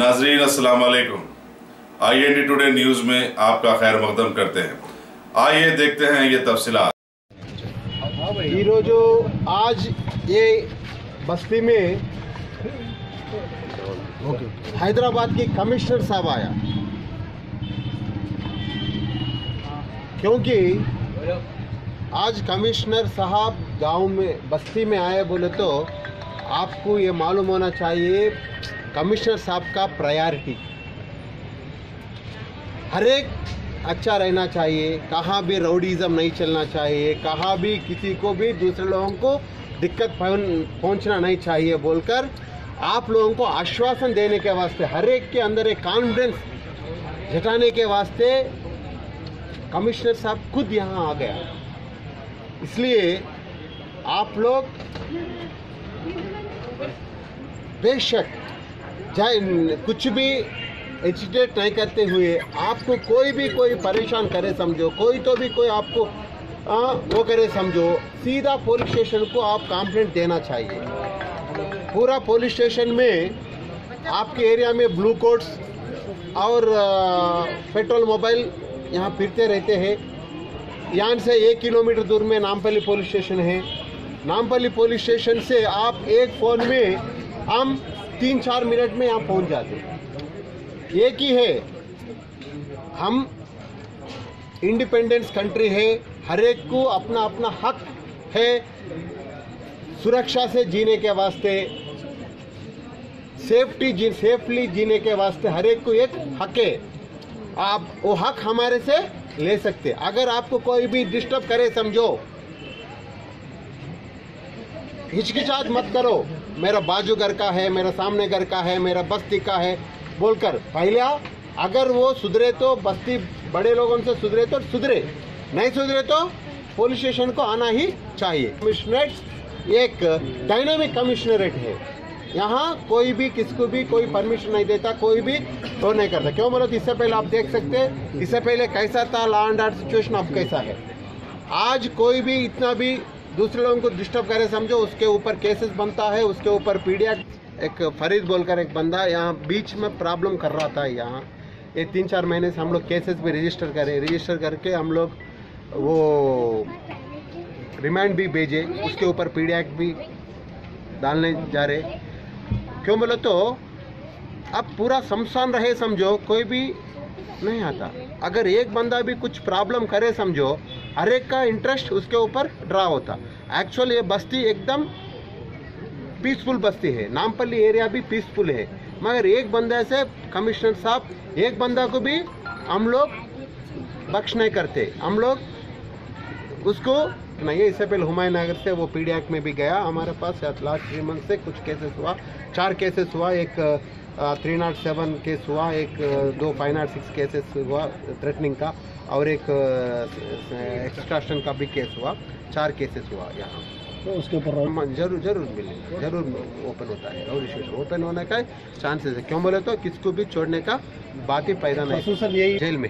नाजरीन अस्सलाम वालेकुम। IND टुडे न्यूज में आपका खैर मकदम करते हैं। आइए देखते हैं ये तफसीलात। आज ये बस्ती में हैदराबाद की कमिश्नर साहब आया, क्योंकि आज कमिश्नर साहब गांव में बस्ती में आए बोले तो आपको ये मालूम होना चाहिए कमिश्नर साहब का प्रायोरिटी हर एक अच्छा रहना चाहिए, कहाँ भी राउडीज़म नहीं चलना चाहिए, कहाँ भी किसी को भी दूसरे लोगों को दिक्कत पहुंचना नहीं चाहिए बोलकर आप लोगों को आश्वासन देने के वास्ते, हर एक के अंदर एक कॉन्फिडेंस जताने के वास्ते कमिश्नर साहब खुद यहाँ आ गया। इसलिए आप लोग बेशक कुछ भी एजिटेट नहीं करते हुए, आपको कोई परेशान करे समझो, कोई आपको वो करे समझो, सीधा पुलिस स्टेशन को आप कंप्लेंट देना चाहिए। पूरा पुलिस स्टेशन में आपके एरिया में ब्लू कोट्स और पेट्रोल मोबाइल यहाँ फिरते रहते हैं। यहाँ से 1 किलोमीटर दूर में नामपल्ली पुलिस स्टेशन है। नामपल्ली पुलिस स्टेशन से आप एक फ़ोन में हम 3-4 मिनट में यहाँ पहुँच जाते हैं। एक ही है, हम इंडिपेंडेंस कंट्री है, हर एक को अपना अपना हक है सुरक्षा से जीने के वास्ते, सेफली जीने के वास्ते हर एक को एक हक है। आप वो हक हमारे से ले सकते। अगर आपको कोई भी डिस्टर्ब करे समझो, हिचकिचाहट मत करो, मेरा बाजू घर का है, मेरा सामने घर का है, मेरा बस्ती का है बोलकर पहले अगर वो सुधरे तो बस्ती बड़े लोगों से सुधरे तो सुधरे, नहीं सुधरे तो पुलिस स्टेशन को आना ही चाहिए। कमिश्नरेट एक डायनामिक कमिश्नरेट है, यहाँ कोई भी किसको भी कोई परमिशन नहीं देता, कोई भी तो नहीं करता। क्यों बोलो तो इससे पहले आप देख सकते हैं इससे पहले कैसा था लॉ एंड ऑर्डर सिचुएशन, अब कैसा है। आज कोई भी इतना भी दूसरे लोगों को डिस्टर्ब करे समझो, उसके ऊपर केसेस बनता है, उसके ऊपर पीडिया। एक फरीद बोलकर एक बंदा यहाँ बीच में प्रॉब्लम कर रहा था, यहाँ ये 3-4 महीने से हम लोग केसेस भी रजिस्टर करके हम लोग वो रिमांड भी भेजे, उसके ऊपर पीडिया भी डालने जा रहे। क्यों बोले तो अब पूरा शमशान रहे समझो, कोई भी नहीं आता। अगर एक बंदा भी कुछ प्रॉब्लम करे समझो, हर एक का इंटरेस्ट उसके ऊपर ड्रा होता। एक्चुअली ये बस्ती एकदम पीसफुल बस्ती है, नामपल्ली एरिया भी पीसफुल है, मगर एक बंदा से कमिश्नर साहब एक बंदा को भी हम लोग बख्श नहीं करते, हम लोग उसको नहीं। इससे पहले हुमायूं नगर से वो पीडी एक्ट में भी गया हमारे पास, लास्ट 3 मंथ से कुछ केसेस हुआ, 4 केसेस हुआ, एक 307 केस हुआ, एक 2 506 केसेस हुआ थ्रेटनिंग का, और एक एक्सट्रैक्शन का भी केस हुआ, 4 केसेस हुआ यहाँ। तो उसके ऊपर जरूर मिलेंगे, जरूर ओपन होता है, और इशू ओपन होने का चांसेस है। क्यों बोले तो किसको भी छोड़ने का बात ही पैदा नहीं, जेल में।